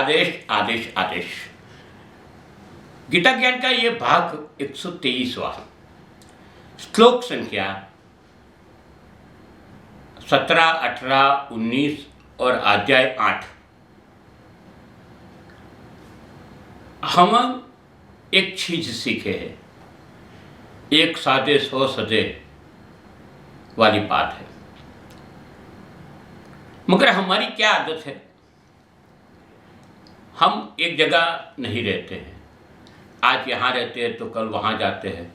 आदेश आदेश आदेश। गीता ज्ञान का ये भाग 123वां, श्लोक संख्या 17, 18, 19 और अध्याय 8। हम एक चीज सीखे हैं, एक साधे सौ सदे वाली बात है। मगर हमारी क्या आदत है, हम एक जगह नहीं रहते हैं। आज यहाँ रहते हैं तो कल वहाँ जाते हैं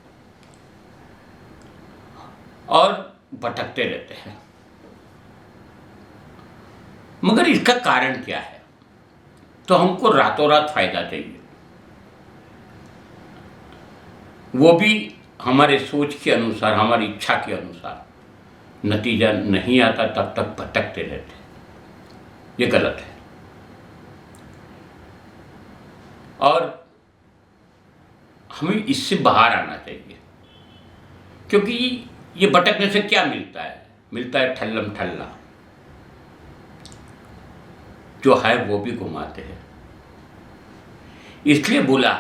और भटकते रहते हैं। मगर इसका कारण क्या है? तो हमको रातों रात फायदा चाहिए, वो भी हमारे सोच के अनुसार, हमारी इच्छा के अनुसार। नतीजा नहीं आता तब तक भटकते रहते हैं। ये गलत है। और हमें इससे बाहर आना चाहिए, क्योंकि ये भटकने से क्या मिलता है? मिलता है ठल्लम ठल्ला, जो है वो भी घुमाते हैं। इसलिए बोला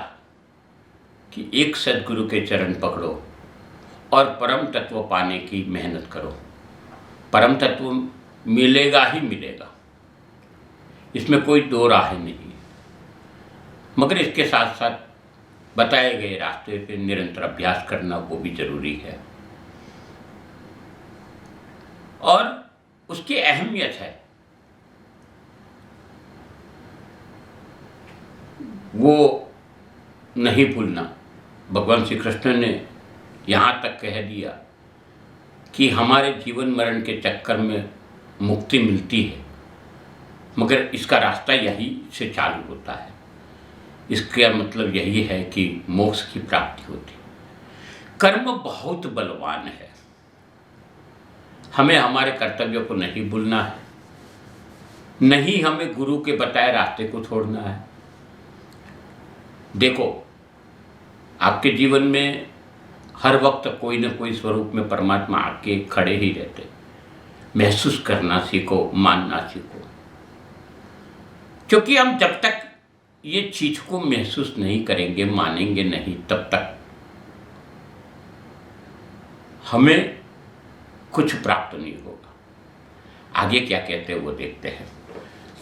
कि एक सद्गुरु के चरण पकड़ो और परम तत्व पाने की मेहनत करो। परम तत्व मिलेगा ही मिलेगा, इसमें कोई दो राह नहीं है। मगर इसके साथ साथ बताए गए रास्ते पे निरंतर अभ्यास करना वो भी जरूरी है। और उसकी अहमियत है, वो नहीं भूलना। भगवान श्री कृष्ण ने यहाँ तक कह दिया कि हमारे जीवन मरण के चक्कर में मुक्ति मिलती है, मगर इसका रास्ता यही से चालू होता है। इसका मतलब यही है कि मोक्ष की प्राप्ति होती है। कर्म बहुत बलवान है, हमें हमारे कर्तव्यों को नहीं भूलना है, नहीं हमें गुरु के बताए रास्ते को छोड़ना है। देखो, आपके जीवन में हर वक्त कोई न कोई स्वरूप में परमात्मा आके खड़े ही रहते। महसूस करना सीखो, मानना सीखो, क्योंकि हम जब तक ये चीज को महसूस नहीं करेंगे, मानेंगे नहीं, तब तक हमें कुछ प्राप्त नहीं होगा। आगे क्या कहते हैं वो देखते हैं।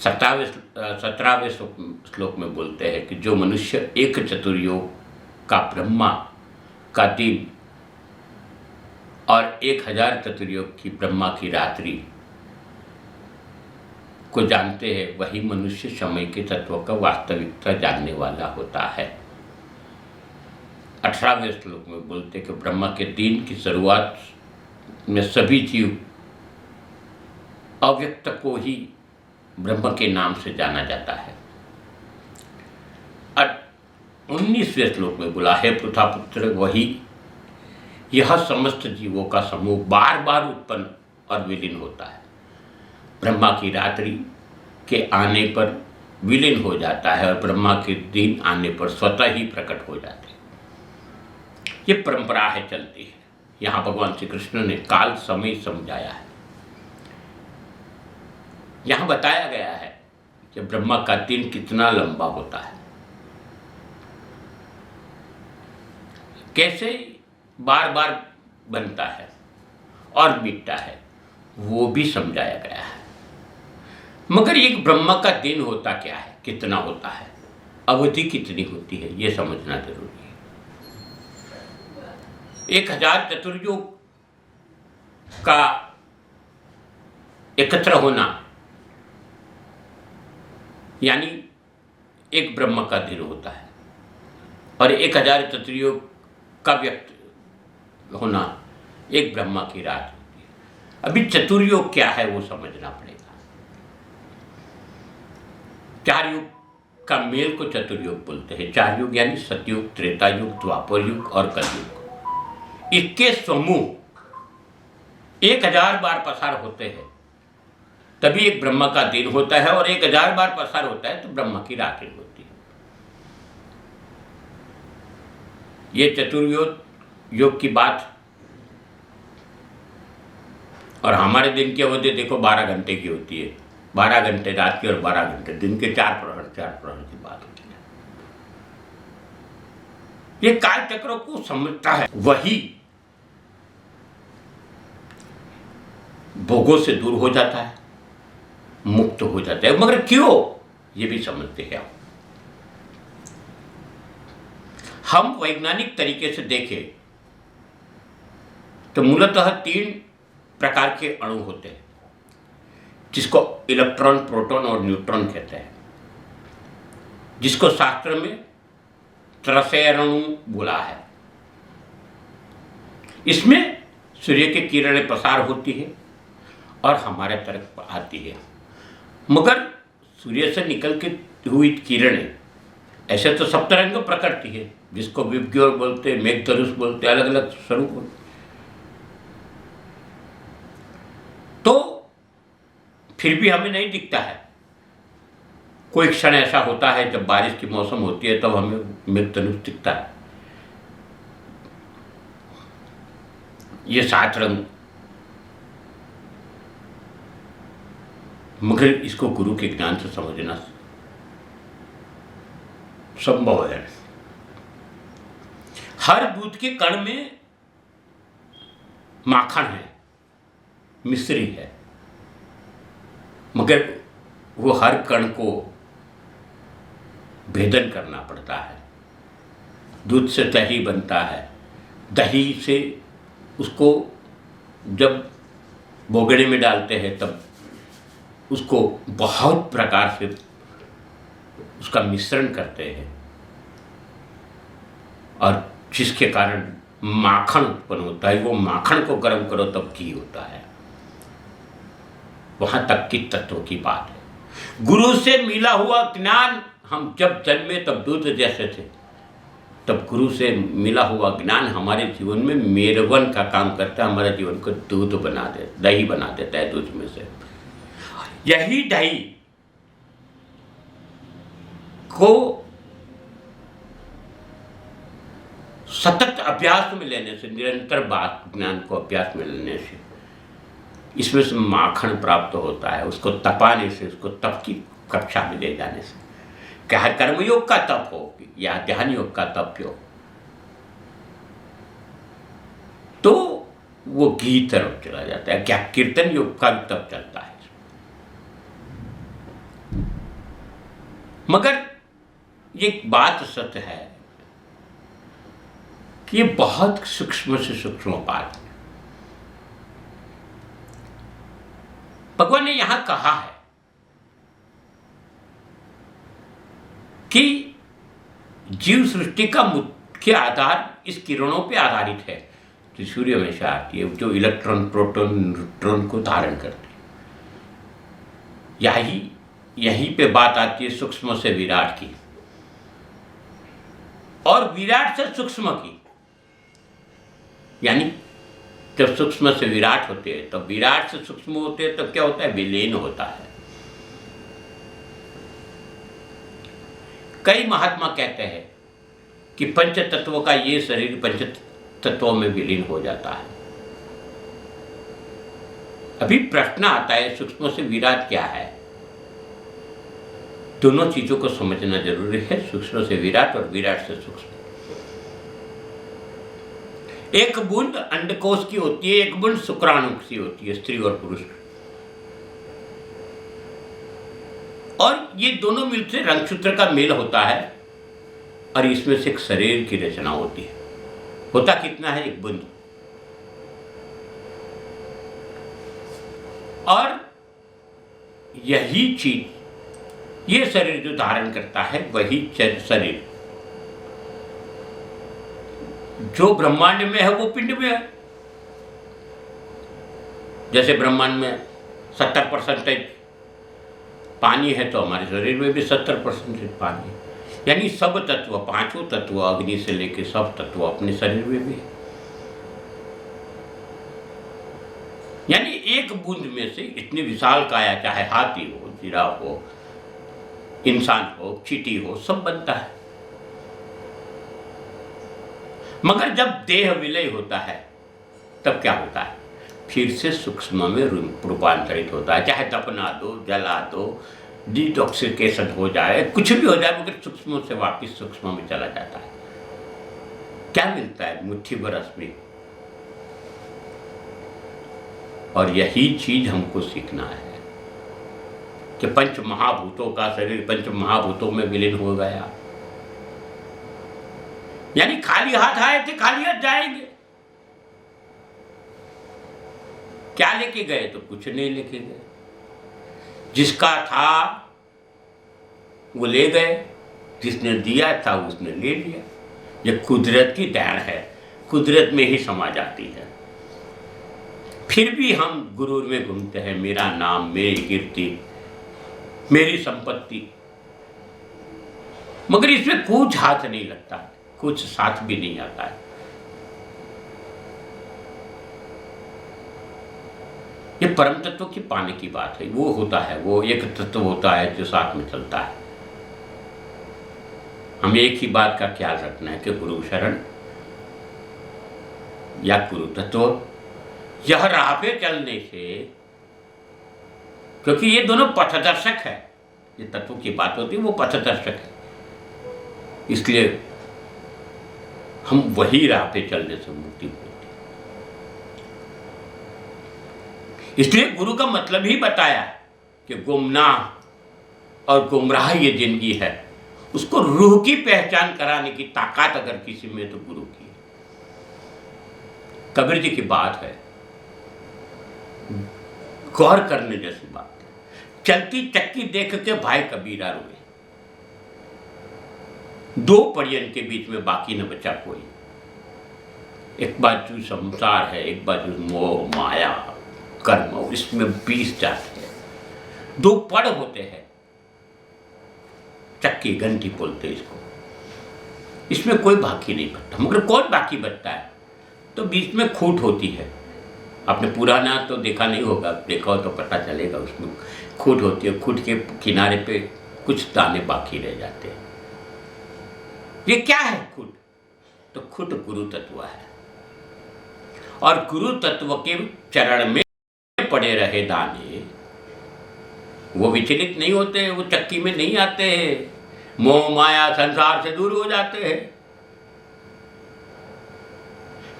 17वें श्लोक में बोलते हैं कि जो मनुष्य एक चतुर्योग का ब्रह्मा का दिन और 1000 चतुर्योग की ब्रह्मा की रात्रि को जानते हैं, वही मनुष्य समय के तत्व का वास्तविकता जानने वाला होता है। 18वें श्लोक में बोलते कि ब्रह्मा के दिन की शुरुआत में सभी जीव अव्यक्त को ही ब्रह्म के नाम से जाना जाता है। 19वें श्लोक में बोला है, पृथा पुत्र वही यह समस्त जीवों का समूह बार बार उत्पन्न और विलीन होता है। ब्रह्मा की रात्रि के आने पर विलीन हो जाता है और ब्रह्मा के दिन आने पर स्वतः ही प्रकट हो जाते हैं। ये परंपरा है, चलती है। यहाँ भगवान श्री कृष्ण ने काल समय समझाया है। यहाँ बताया गया है कि ब्रह्मा का दिन कितना लंबा होता है, कैसे बार बार बनता है और मिटता है, वो भी समझाया गया है। मगर एक ब्रह्मा का दिन होता क्या है, कितना होता है, अवधि कितनी होती है, ये समझना जरूरी है। 1000 चतुर्युग का एकत्र होना यानी एक ब्रह्म का दिन होता है, और 1000 चतुर्युग का व्यक्त होना एक ब्रह्मा की रात होती है। अभी चतुर्युग क्या है वो समझना पड़ेगा। 4 युग का मेल को चतुर्युग बोलते हैं। 4 युग यानी सतयुग, त्रेता युग, द्वापर युग और कलयुग। इसके समूह 1000 बार पसार होते हैं, तभी एक ब्रह्मा का दिन होता है, और 1000 बार पसार होता है तो ब्रह्मा की रात्रि होती है। ये चतुर्युग योग की बात। और हमारे दिन की अवधि देखो 12 घंटे की होती है, 12 घंटे रात के और 12 घंटे दिन के, 4 प्रहर की बात होती है। ये काल चक्र को समझता है वही भोगों से दूर हो जाता है, मुक्त हो जाता है। मगर क्यों, ये भी समझते हैं हम वैज्ञानिक तरीके से देखें तो मूलतः 3 प्रकार के अणु होते हैं, जिसको इलेक्ट्रॉन, प्रोटॉन और न्यूट्रॉन कहते हैं, जिसको शास्त्र में त्रसैरणु बोला है। इसमें सूर्य की किरणें प्रसार होती है और हमारे तरफ आती है। मगर सूर्य से निकल के हुई किरणें ऐसे तो सप्तरंग प्रकृति है, जिसको विबग्योर बोलते, मेघधनुष बोलते, अलग अलग स्वरूप होते। तो फिर भी हमें नहीं दिखता है। कोई क्षण ऐसा होता है जब बारिश की मौसम होती है तब हमें मेघधनुष दिखता है। ये 7 रंग, मगर इसको गुरु के ज्ञान से समझना संभव है। हर दूध के कण में माखन है, मिश्री है, मगर वो हर कण को भेदन करना पड़ता है। दूध से दही बनता है, दही से उसको जब बोगड़े में डालते हैं तब उसको बहुत प्रकार से उसका मिश्रण करते हैं, और जिसके कारण माखन उत्पन्न होता है। वो माखन को गर्म करो तब घी होता है। वहां तक की तत्व की बात है। गुरु से मिला हुआ ज्ञान, हम जब जन्मे तब दूध जैसे थे, तब गुरु से मिला हुआ ज्ञान हमारे जीवन में मेरवन का काम करता है। हमारे जीवन को दूध बना दे, दही बना देता है दूध में से। यही दही को सतत अभ्यास में लेने से, निरंतर बात ज्ञान को अभ्यास में लेने से इसमें से माखन प्राप्त होता है। उसको तपाने से, उसको तप की कक्षा में ले जाने से, क्या कर्मयोग का तप हो या ध्यान योग का तप हो, तो वो घी तरफ चला जाता है। क्या कीर्तन योग का भी तप चलता है। मगर ये बात सत्य है कि ये बहुत सूक्ष्म से सूक्ष्म बात है। भगवान ने यहां कहा है कि जीव सृष्टि का मुख्य आधार इस किरणों पे आधारित है जो सूर्य में से आती है, जो इलेक्ट्रॉन, प्रोटॉन, न्यूट्रॉन को धारण करती है। यहीं पे बात आती है सूक्ष्म से विराट की, और विराट से सूक्ष्म की। यानी जब सूक्ष्म से विराट होते हैं, तब विराट से सूक्ष्म होते हैं, तब क्या होता है, विलीन होता है। कई महात्मा कहते हैं कि पंच तत्वों का ये शरीर पंच तत्वों में विलीन हो जाता है। अभी प्रश्न आता है सूक्ष्म से विराट क्या है। दोनों चीजों को समझना जरूरी है, सूक्ष्म से विराट और विराट से सूक्ष्म। एक बूंद अंडकोश की होती है, एक बूंद शुक्राणु की होती है, स्त्री और पुरुष। और ये दोनों मिलकर रंगसूत्र का मेल होता है, और इसमें से एक शरीर की रचना होती है। होता कितना है, एक बूंद। और यही चीज, ये शरीर जो धारण करता है, वही शरीर जो ब्रह्मांड में है वो पिंड में है। जैसे ब्रह्मांड में 70% पानी है, तो हमारे शरीर में भी 70% पानी है। यानी सब तत्व, 5 तत्व, अग्नि से लेकर सब तत्व अपने शरीर में भी है। यानी एक बूंद में से इतनी विशाल काया, चाहे हाथी हो, जिराफ हो, इंसान हो, चींटी हो, सब बनता है। मगर जब देह विलय होता है तब क्या होता है, फिर से सूक्ष्म में रूपांतरित होता है। चाहे दफना दो, जला दो, डिटॉक्सिकेशन हो जाए, कुछ भी हो जाए, मगर सूक्ष्म से वापस सूक्ष्म में चला जाता है। क्या मिलता है मुट्ठी भर रश्मि। और यही चीज हमको सीखना है कि पंच महाभूतों का शरीर पंच महाभूतों में विलीन हो गया, यानी खाली हाथ आए थे, खाली हाथ जाएंगे। क्या लेके गए? तो कुछ नहीं लेके गए। जिसका था वो ले गए, जिसने दिया था उसने ले लिया। ये कुदरत की देन है, कुदरत में ही समा जाती है। फिर भी हम गुरूर में घूमते हैं, मेरा नाम, मेरी कीर्ति, मेरी संपत्ति, मगर इसमें कुछ हाथ नहीं लगता, कुछ साथ भी नहीं आता है। ये परम तत्व की पाने की बात है। वो होता है, वो एक तत्व होता है जो साथ में चलता है। हमें एक ही बात का ख्याल रखना है कि गुरु शरण या गुरु तत्व, यह राह पे चलने से, क्योंकि ये दोनों पथदर्शक है। ये तत्व की बात होती है, वो पथदर्शक है, इसलिए हम वही राह पे चलने से मुक्ति मिलती। इसलिए गुरु का मतलब ही बताया कि गुमनाह और गुमराह ये जिंदगी है, उसको रूह की पहचान कराने की ताकत अगर किसी में तो गुरु की है। कबीर जी की बात है, गौर करने जैसी बात है। चलती चक्की देख के भाई कबीरा रोए, दो परियन के बीच में बाकी न बचा कोई। एक बाजू संसार है, एक बाजू मोह माया कर्म, इसमें 20 जाते हैं। दो पड़ होते हैं, चक्की घंटी बोलते इसको। इसमें कोई बाकी नहीं बचता, मगर कौन बाकी बचता है? तो बीच में खूंट होती है। आपने पुराना तो देखा नहीं होगा, देखा हो तो पता चलेगा। उसमें खूंट होती है, खूंट के किनारे पे कुछ दाने बाकी रह जाते हैं। ये क्या है खूंट? तो खूंट गुरु तत्व है, और गुरु तत्व के चरण में पड़े रहे दाने, वो विचलित नहीं होते, वो चक्की में नहीं आते हैं, मोह माया संसार से दूर हो जाते हैं।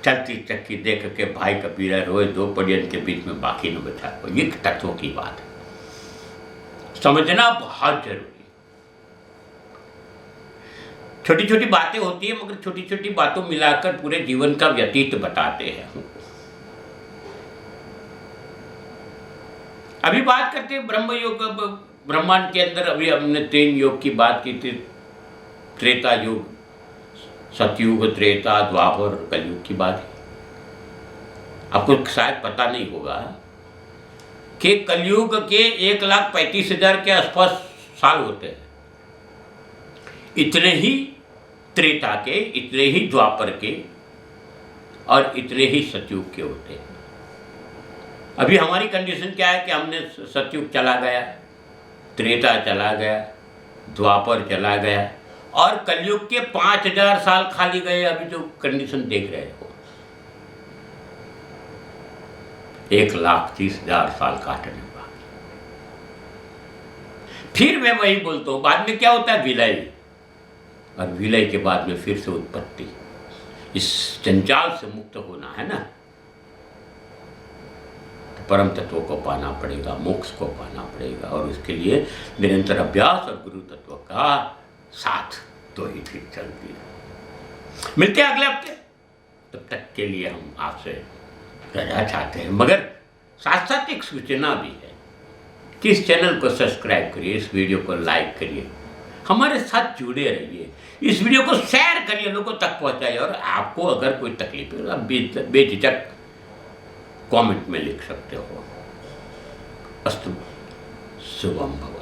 चलती चक्की देख के भाई कबीरा रोए, दो परियन के बीच में बाकी न बचा कोई। ये तत्वों की बात है, समझना बहुत जरूरी। छोटी छोटी बातें होती है, मगर छोटी छोटी बातों मिलाकर पूरे जीवन का व्यतीत बताते हैं। अभी बात करते हैं ब्रह्म योग। ब्रह्मांड के अंदर अभी हमने 3 योग की बात की थी, त्रेता युग, सतयुग, त्रेता, द्वापर, कलयुग की बात है। आपको शायद पता नहीं होगा कि कलयुग के 1,35,000 के आसपास साल होते हैं। इतने ही त्रेता के, इतने ही द्वापर के, और इतने ही सतयुग के होते हैं। अभी हमारी कंडीशन क्या है कि हमने सतयुग चला गया, त्रेता चला गया, द्वापर चला गया, और कलयुग के 5,000 साल खाली गए। अभी जो कंडीशन देख रहे हो, 1,30,000 साल काटने बाद फिर मैं वही बोलता हूँ, बाद में क्या होता है? विलय, और विलय के बाद में फिर से उत्पत्ति। इस जंजाल से मुक्त होना है ना, तो परम तत्व को पाना पड़ेगा, मोक्ष को पाना पड़ेगा, और उसके लिए निरंतर अभ्यास और गुरु तत्व का साथ तो ही फिर चलती है। मिलते हैं अगले हफ्ते, तब तक के लिए हम आपसे रजा चाहते हैं, मगर साथ साथ एक सूचना भी है कि इस चैनल को सब्सक्राइब करिए, इस वीडियो को लाइक करिए, हमारे साथ जुड़े रहिए, इस वीडियो को शेयर करिए, लोगों तक पहुंचाइए। और आपको अगर कोई तकलीफ है, आप बेझिझक कमेंट में लिख सकते हो। अस्तु, शुभम भव।